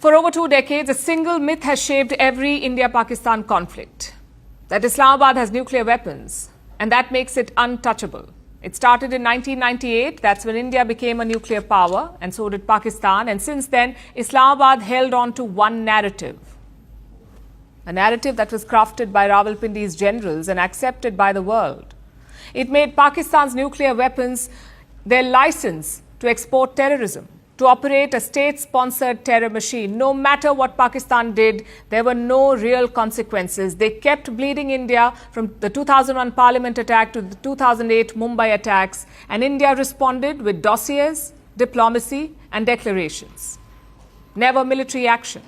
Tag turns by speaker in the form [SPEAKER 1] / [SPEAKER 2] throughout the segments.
[SPEAKER 1] For over 2 decades, a single myth has shaped every India-Pakistan conflict, that Islamabad has nuclear weapons, and that makes it untouchable. It started in 1998, that's when India became a nuclear power, and so did Pakistan, and since then, Islamabad held on to one narrative. A narrative that was crafted by Rawalpindi's generals and accepted by the world. It made Pakistan's nuclear weapons their license to export terrorism, to operate a state-sponsored terror machine. No matter what Pakistan did, there were no real consequences. They kept bleeding India from the 2001 Parliament attack to the 2008 Mumbai attacks, and India responded with dossiers, diplomacy, and declarations. Never military action.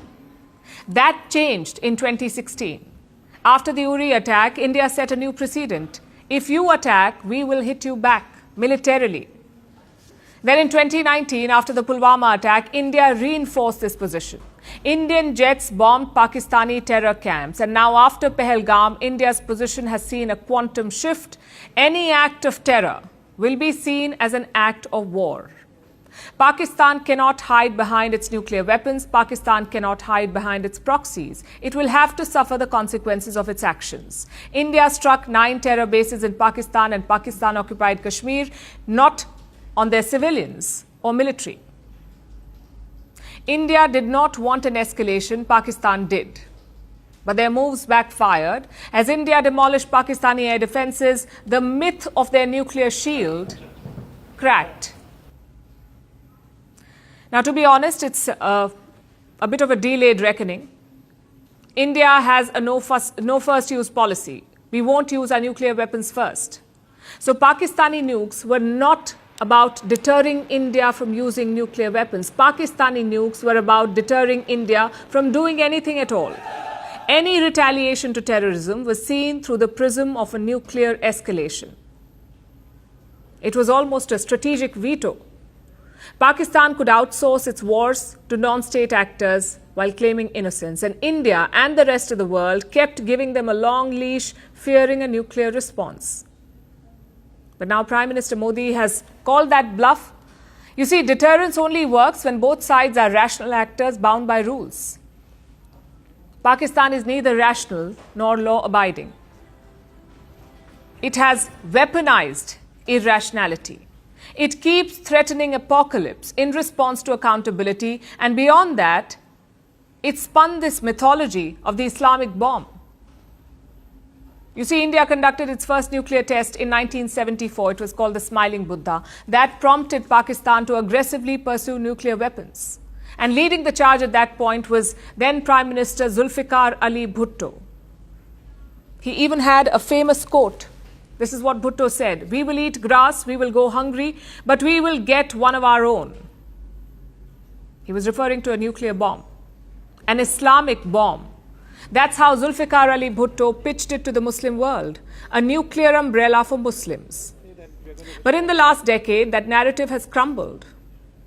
[SPEAKER 1] That changed in 2016. After the Uri attack, India set a new precedent. If you attack, we will hit you back militarily. Then in 2019, after the Pulwama attack, India reinforced this position. Indian jets bombed Pakistani terror camps. And now after Pahalgam, India's position has seen a quantum shift. Any act of terror will be seen as an act of war. Pakistan cannot hide behind its nuclear weapons. Pakistan cannot hide behind its proxies. It will have to suffer the consequences of its actions. India struck 9 terror bases in Pakistan and Pakistan occupied Kashmir, not on their civilians or military. India did not want an escalation, Pakistan did. But their moves backfired. As India demolished Pakistani air defenses, the myth of their nuclear shield cracked. Now, to be honest, it's a bit of a delayed reckoning. India has a no first use policy. We won't use our nuclear weapons first. So Pakistani nukes were not about deterring India from using nuclear weapons. Pakistani nukes were about deterring India from doing anything at all. Any retaliation to terrorism was seen through the prism of a nuclear escalation. It was almost a strategic veto. Pakistan could outsource its wars to non-state actors while claiming innocence, and India and the rest of the world kept giving them a long leash, fearing a nuclear response. But now Prime Minister Modi has called that bluff. You see, deterrence only works when both sides are rational actors bound by rules. Pakistan is neither rational nor law-abiding. It has weaponized irrationality. It keeps threatening apocalypse in response to accountability, and beyond that, it spun this mythology of the Islamic bomb. You see, India conducted its first nuclear test in 1974. It was called the Smiling Buddha. That prompted Pakistan to aggressively pursue nuclear weapons. And leading the charge at that point was then Prime Minister Zulfikar Ali Bhutto. He even had a famous quote. This is what Bhutto said: "We will eat grass, we will go hungry, but we will get one of our own." He was referring to a nuclear bomb, an Islamic bomb. That's how Zulfikar Ali Bhutto pitched it to the Muslim world, a nuclear umbrella for Muslims. But in the last decade, that narrative has crumbled.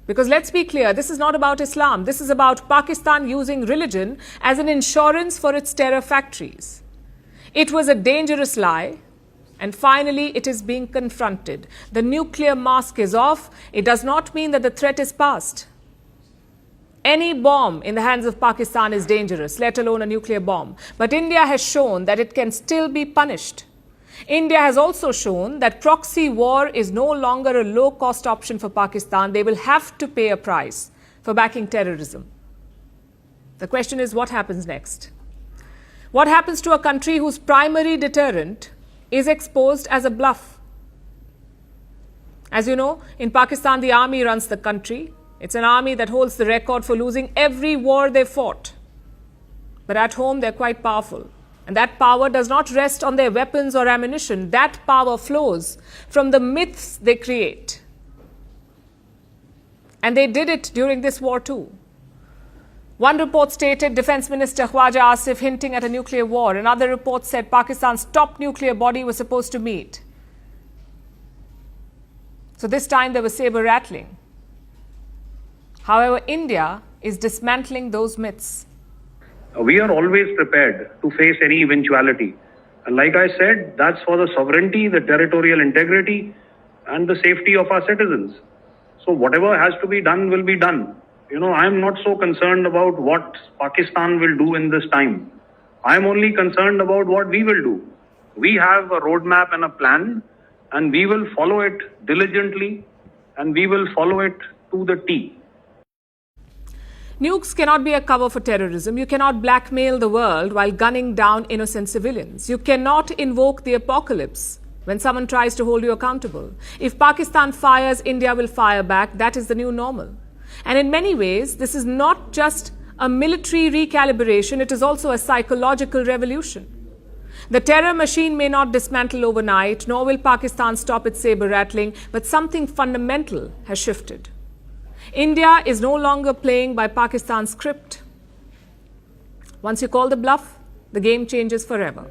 [SPEAKER 1] Because let's be clear, this is not about Islam. This is about Pakistan using religion as an insurance for its terror factories. It was a dangerous lie, and finally it is being confronted. The nuclear mask is off. It does not mean that the threat is past. Any bomb in the hands of Pakistan is dangerous, let alone a nuclear bomb. But India has shown that it can still be punished. India has also shown that proxy war is no longer a low-cost option for Pakistan. They will have to pay a price for backing terrorism. The question is, what happens next? What happens to a country whose primary deterrent is exposed as a bluff? As you know, in Pakistan, the army runs the country. It's an army that holds the record for losing every war they fought. But at home, they're quite powerful. And that power does not rest on their weapons or ammunition. That power flows from the myths they create. And they did it during this war too. One report stated Defense Minister Khwaja Asif hinting at a nuclear war. Another report said Pakistan's top nuclear body was supposed to meet. So this time there was saber rattling. However, India is dismantling those myths.
[SPEAKER 2] We are always prepared to face any eventuality. And like I said, that's for the sovereignty, the territorial integrity, and the safety of our citizens. So whatever has to be done will be done. I'm not so concerned about what Pakistan will do in this time. I'm only concerned about what we will do. We have a roadmap and a plan, and we will follow it diligently, and we will follow it to the T.
[SPEAKER 1] Nukes cannot be a cover for terrorism. You cannot blackmail the world while gunning down innocent civilians. You cannot invoke the apocalypse when someone tries to hold you accountable. If Pakistan fires, India will fire back. That is the new normal. And in many ways, this is not just a military recalibration, it is also a psychological revolution. The terror machine may not dismantle overnight, nor will Pakistan stop its saber rattling, but something fundamental has shifted. India is no longer playing by Pakistan's script. Once you call the bluff, the game changes forever.